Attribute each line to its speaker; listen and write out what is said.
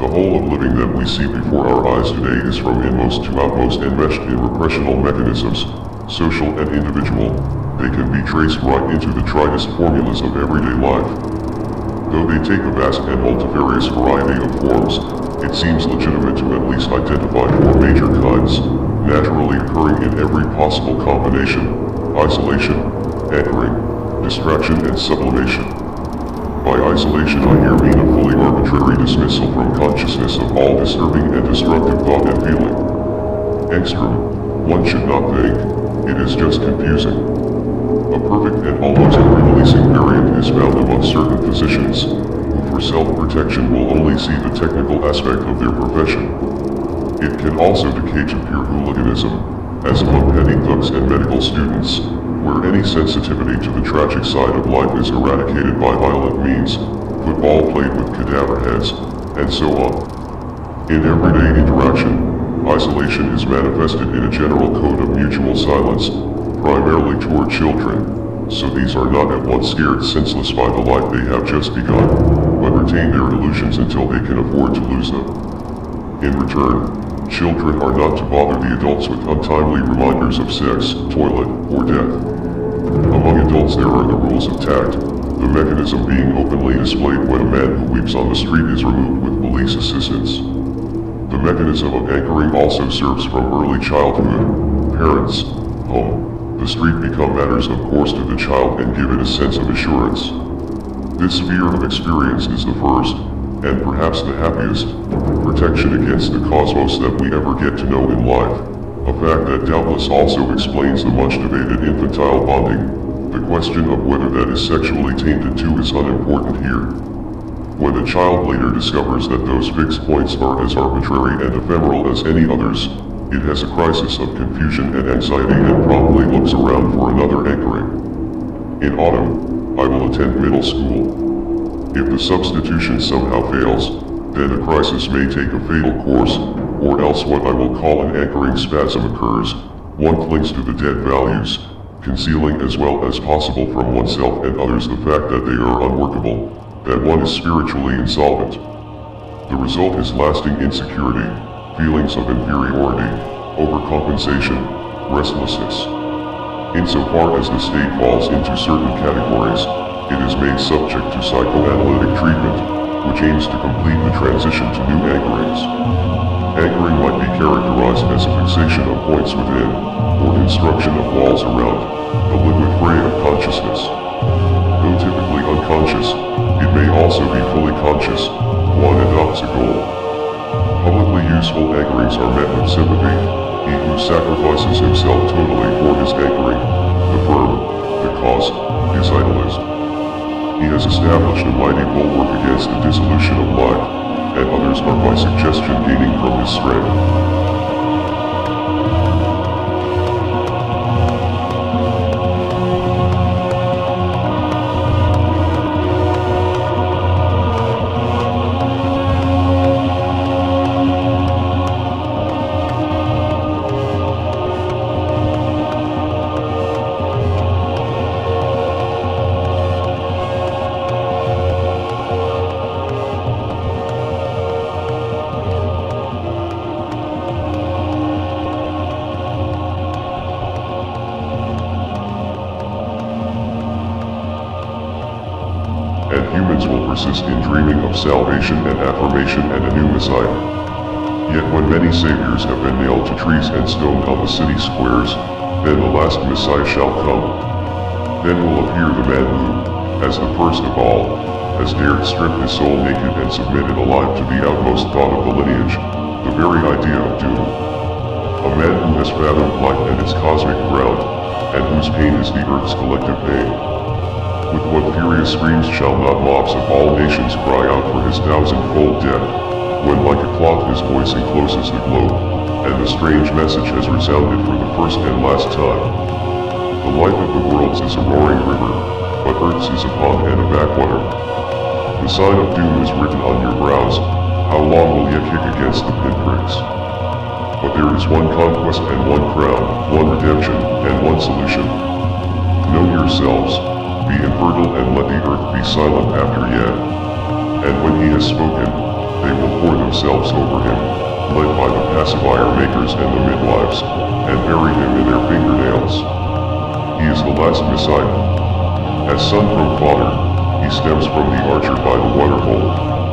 Speaker 1: The whole of living that we see before our eyes today is from inmost to outmost enmeshed in repressional mechanisms, social and individual. They can be traced right into the tritest formulas of everyday life. Though they take a vast and multifarious variety of forms, it seems legitimate to at least identify four major kinds, naturally occurring in every possible combination: isolation, anchoring, distraction, and sublimation. By isolation I here mean a fully arbitrary dismissal from consciousness of all disturbing and destructive thought and feeling. Angstrom, one should not think, it is just confusing. A perfect and almost releasing variant is found among certain physicians, who for self-protection will only see the technical aspect of their profession. It can also decay to pure hooliganism, as among petty thugs and medical students, where any sensitivity to the tragic side of life is eradicated by violent means, football played with cadaver heads, and so on. In everyday interaction, isolation is manifested in a general code of mutual silence, primarily toward children, so these are not at once scared senseless by the life they have just begun, but retain their illusions until they can afford to lose them. In return, children are not to bother the adults with untimely reminders of sex, toilet, or death. Among adults there are the rules of tact, the mechanism being openly displayed when a man who weeps on the street is removed with police assistance. The mechanism of anchoring also serves from early childhood. Parents, home, the street become matters of course to the child and give it a sense of assurance. This sphere of experience is the first, and perhaps the happiest, protection against the cosmos that we ever get to know in life. A fact that doubtless also explains the much debated infantile bonding. The question of whether that is sexually tainted too is unimportant here. When the child later discovers that those fixed points are as arbitrary and ephemeral as any others, it has a crisis of confusion and anxiety and promptly looks around for another anchoring. In autumn, I will attend middle school. If the substitution somehow fails, then the crisis may take a fatal course, or else what I will call an anchoring spasm occurs. One clings to the dead values, concealing as well as possible from oneself and others the fact that they are unworkable, that one is spiritually insolvent. The result is lasting insecurity, feelings of inferiority, overcompensation, restlessness. Insofar as the state falls into certain categories, it is made subject to psychoanalytic treatment, which aims to complete the transition to new anchorings. Anchoring might be characterized as a fixation of points within, or construction of walls around, the liquid fray of consciousness. Though typically unconscious, it may also be fully conscious. One adopts a goal. Publicly useful anchorings are met with sympathy. He who sacrifices himself totally for his anchoring, the firm, the cause, is idolized. He has established a mighty bulwark against the dissolution of life, and others are by suggestion gaining from his strength. humans will persist in dreaming of salvation and affirmation and a new Messiah. Yet when many saviors have been nailed to trees and stoned on the city squares, then the last Messiah shall come. Then will appear the man who, as the first of all, has dared strip his soul naked and submitted alive to the outmost thought of the lineage, the very idea of doom. A man who has fathomed life and its cosmic ground, and whose pain is the earth's collective pain. With what furious screams shall not mobs of all nations cry out for his thousand-fold death, when like a cloth his voice encloses the globe, and the strange message has resounded for the first and last time. The life of the worlds is a roaring river, but Earth's is a pond and a backwater. The sign of doom is written on your brows, how long will ye kick against the pinpricks? But there is one conquest and one crown, one redemption, and one solution. Know yourselves, be infertile and let the earth be silent after Yah. And when he has spoken, they will pour themselves over him, led by the pacifier makers and the midwives, and bury him in their fingernails. He is the last Messiah. As son from father, he stems from the archer by the waterhole.